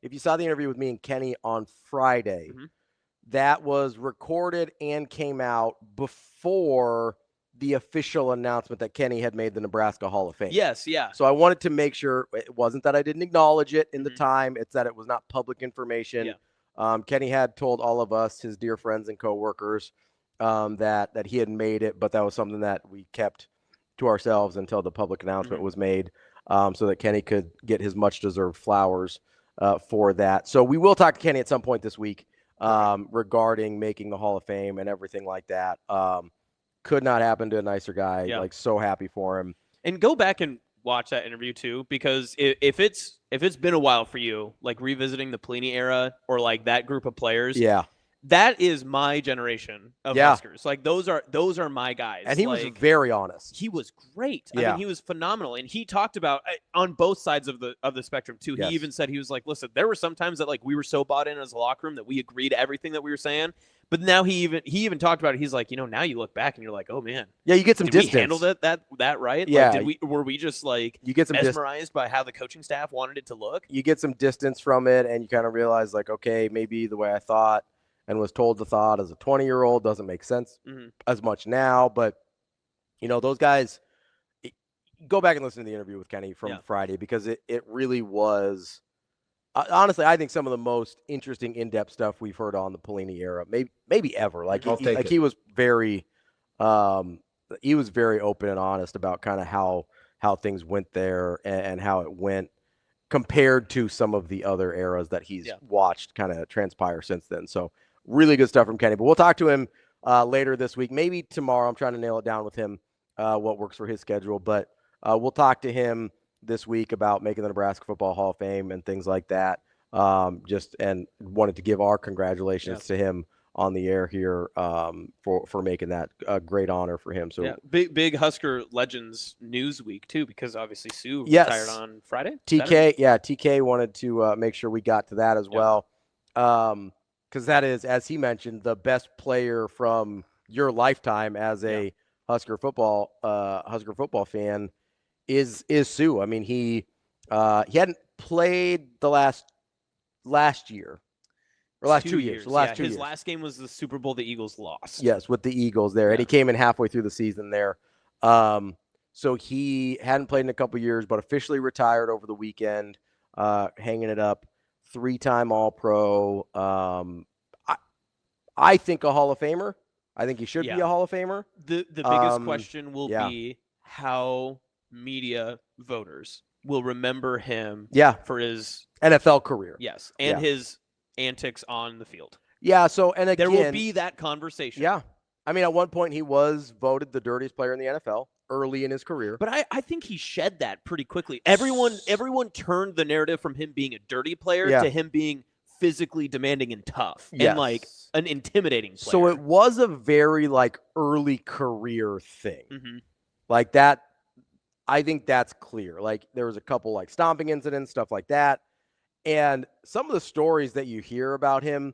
if you saw the interview with me and Kenny on Friday, that was recorded and came out before the official announcement that Kenny had made the Nebraska Hall of Fame. Yes, yeah. So I wanted to make sure it wasn't that I didn't acknowledge it in the time. It's that it was not public information. Yeah. Kenny had told all of us, his dear friends and coworkers, that he had made it, but that was something that we kept to ourselves until the public announcement was made, so that Kenny could get his much-deserved flowers for that. So we will talk to Kenny at some point this week regarding making the Hall of Fame and everything like that. Could not happen to a nicer guy. Yeah. Like, so happy for him. And go back and watch that interview too, because if it's been a while for you, like revisiting the Pelini era or like that group of players, that is my generation of Huskers. Like those are my guys. And he like, was very honest. He was great. I mean, he was phenomenal. And he talked about on both sides of the spectrum too. He even said, he was like, listen, there were some times that like we were so bought in as a locker room that we agreed to everything that we were saying. But now he even talked about it. He's like, now you look back and you're like, oh man. Yeah, you get some distance. Did we handle that right? Yeah. Like, were we just like you get some mesmerized by how the coaching staff wanted it to look? You get some distance from it and you kind of realize like, okay, maybe the way I thought and was told the thought as a 20-year-old doesn't make sense as much now. But, those guys, go back and listen to the interview with Kenny from Friday, because it really was, honestly, I think some of the most interesting in-depth stuff we've heard on the Pelini era, maybe ever. Like, he was very open and honest about kind of how things went there and how it went compared to some of the other eras that he's watched kind of transpire since then. So really good stuff from Kenny. But we'll talk to him later this week, maybe tomorrow. I'm trying to nail it down with him, what works for his schedule. But we'll talk to him this week about making the Nebraska Football Hall of Fame and things like that. And wanted to give our congratulations to him on the air here for making that a great honor for him. So big Husker Legends news week too, because obviously Suh retired on Friday. TK wanted to make sure we got to that as well, because that is, as he mentioned, the best player from your lifetime as a Husker football fan is Suh. I mean, he hadn't played the last year. Or last 2 years. His last game was the Super Bowl the Eagles lost. Yes, with the Eagles there. And he came in halfway through the season there. So he hadn't played in a couple years, but officially retired over the weekend, hanging it up. 3-time All-Pro. I think a Hall of Famer. I think he should be a Hall of Famer. The biggest question will be how media voters will remember him for his NFL career. Yes, and his antics on the field. Yeah, so, and again, there will be that conversation. Yeah. I mean, at one point he was voted the dirtiest player in the NFL early in his career. But I think he shed that pretty quickly. Everyone turned the narrative from him being a dirty player to him being physically demanding and tough and like an intimidating player. So it was a very like early career thing. Like that, I think that's clear. Like there was a couple like stomping incidents, stuff like that. And some of the stories that you hear about him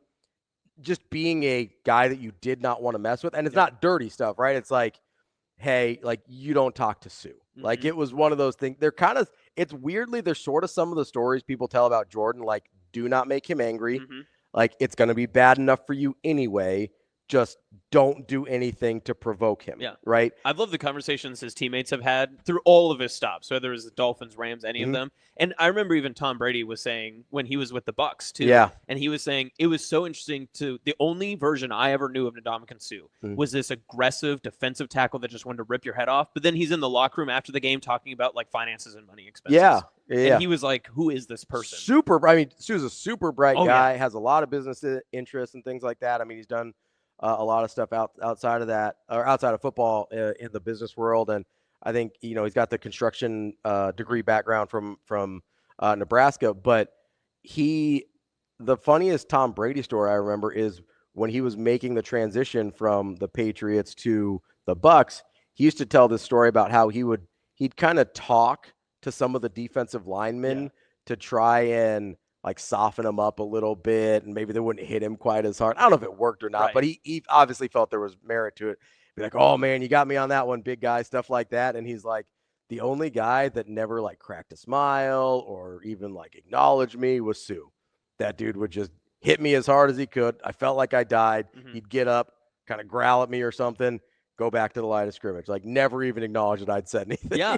just being a guy that you did not want to mess with. And it's not dirty stuff, right? It's like, hey, like you don't talk to Suh. Like it was one of those things. They're kind of, it's weirdly, there's sort of some of the stories people tell about Jordan, like do not make him angry. Like it's going to be bad enough for you anyway. Just don't do anything to provoke him. Yeah. Right. I've loved the conversations his teammates have had through all of his stops, whether it was the Dolphins, Rams, any of them. And I remember even Tom Brady was saying when he was with the Bucs too. Yeah. And he was saying it was so interesting the only version I ever knew of Ndamukong Suh was this aggressive defensive tackle that just wanted to rip your head off. But then he's in the locker room after the game talking about like finances and money expenses. Yeah. And he was like, who is this person? I mean, Suh's a super bright guy, has a lot of business interests and things like that. I mean, he's done a lot of stuff outside of that, or outside of football in the business world. And I think, he's got the construction degree background from Nebraska. But the funniest Tom Brady story I remember is when he was making the transition from the Patriots to the Bucs. He used to tell this story about how he'd kind of talk to some of the defensive linemen to try and like soften him up a little bit, and maybe they wouldn't hit him quite as hard. I don't know if it worked or not, but he obviously felt there was merit to it. Be like, oh man, you got me on that one, big guy, stuff like that. And he's like, the only guy that never like cracked a smile or even like acknowledged me was Suh. that dude would just hit me as hard as he could. I felt like I died. He'd get up, kind of growl at me or something, go back to the line of scrimmage. Like, never even acknowledge that I'd said anything. Yeah.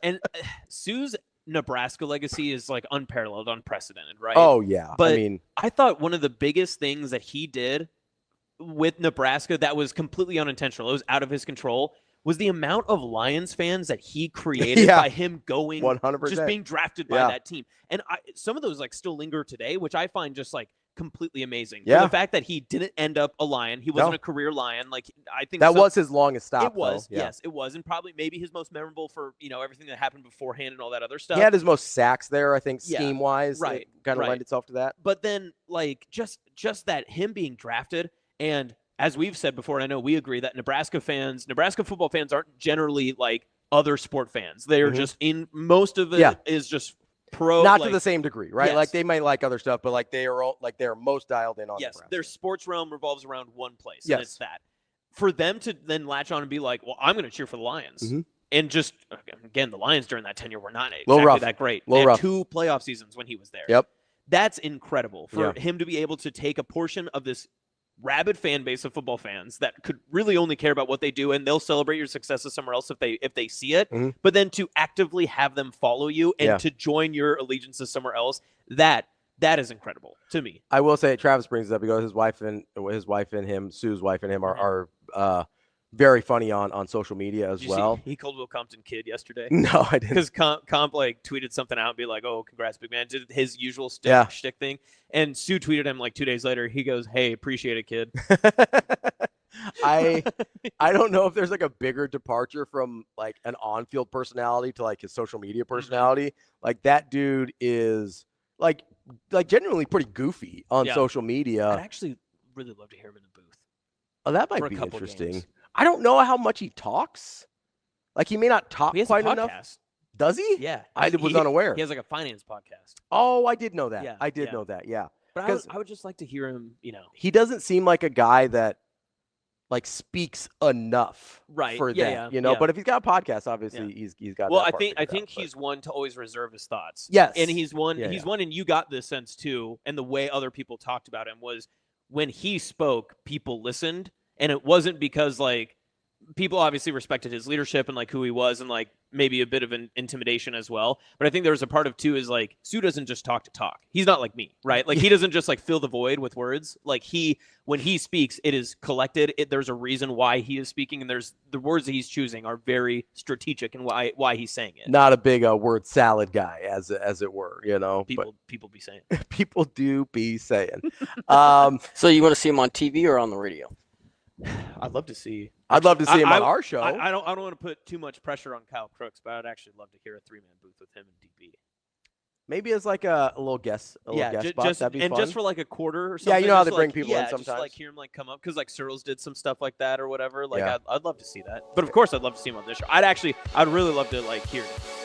And Suh's Nebraska legacy is like unparalleled, unprecedented, right? Oh, yeah. But I mean, I thought one of the biggest things that he did with Nebraska that was completely unintentional, it was out of his control, was the amount of Lions fans that he created by him going 100%. Just being drafted by that team. And some of those like still linger today, which I find just like completely amazing. Yeah. For the fact that he didn't end up a Lion, he wasn't a career Lion. Like, I think that was his longest stop. It was, though. Yeah. Yes, it was, and probably maybe his most memorable for everything that happened beforehand and all that other stuff. He had his most sacks there, I think, scheme wise. Right, it kind of lent itself to that. But then, like, just that him being drafted, and as we've said before, and I know we agree that Nebraska football fans aren't generally like other sport fans. They are just in most of it is just pro. Not to the same degree, right? Yes. Like they might like other stuff, but like they are most dialed in on Nebraska. Their sports realm revolves around one place, and it's that. For them to then latch on and be like, well, I'm going to cheer for the Lions. And just, again, the Lions during that tenure were not exactly that great. They had 2 playoff seasons when he was there. Yep. That's incredible for him to be able to take a portion of this rabid fan base of football fans that could really only care about what they do, and they'll celebrate your successes somewhere else if they see it. But then to actively have them follow you and to join your allegiances somewhere else, that is incredible to me. I will say, Travis brings it up because his wife and him, Sue's wife and him are very funny on social media as well. He called Will Compton kid yesterday. No, I didn't. Because Comp like tweeted something out and be like, "Oh, congrats, big man!" Did his usual shtick thing, and Sue tweeted him like 2 days later. He goes, "Hey, appreciate it, kid." I don't know if there's like a bigger departure from like an on-field personality to like his social media personality. Like that dude is like genuinely pretty goofy on social media. I'd actually really love to hear him in the booth. Oh, that might be interesting. I don't know how much he talks. Like, he may not talk quite enough. Does he? Yeah. I was unaware. He has like a finance podcast. Oh, I did know that. Yeah, I did know that. Yeah. But I would just like to hear him, He doesn't seem like a guy that like speaks enough for that, But if he's got a podcast, obviously he's got. Well, I think he's one to always reserve his thoughts. Yes. And he's one, and you got this sense too. And the way other people talked about him was when he spoke, people listened. And it wasn't because like people obviously respected his leadership and like who he was and like maybe a bit of an intimidation as well. But I think there was a part of too is like Suh doesn't just talk to talk. He's not like me, right? Like he doesn't just like fill the void with words. Like when he speaks, it is collected. There's a reason why he is speaking, and there's the words that he's choosing are very strategic and why he's saying it. Not a big word salad guy, as it were, People be saying. People do be saying. So you want to see him on TV or on the radio? I'd love to see him on our show. I don't want to put too much pressure on Kyle Crooks, but I'd actually love to hear a 3-man booth with him and DB. Maybe as like a little guest, spot. That'd be fun. Just for like a quarter or something. Yeah, you know how they bring people in sometimes. Just like hear him like come up because like Searles did some stuff like that or whatever. Like I'd love to see that. But of course, I'd love to see him on this show. I'd really love to like hear it.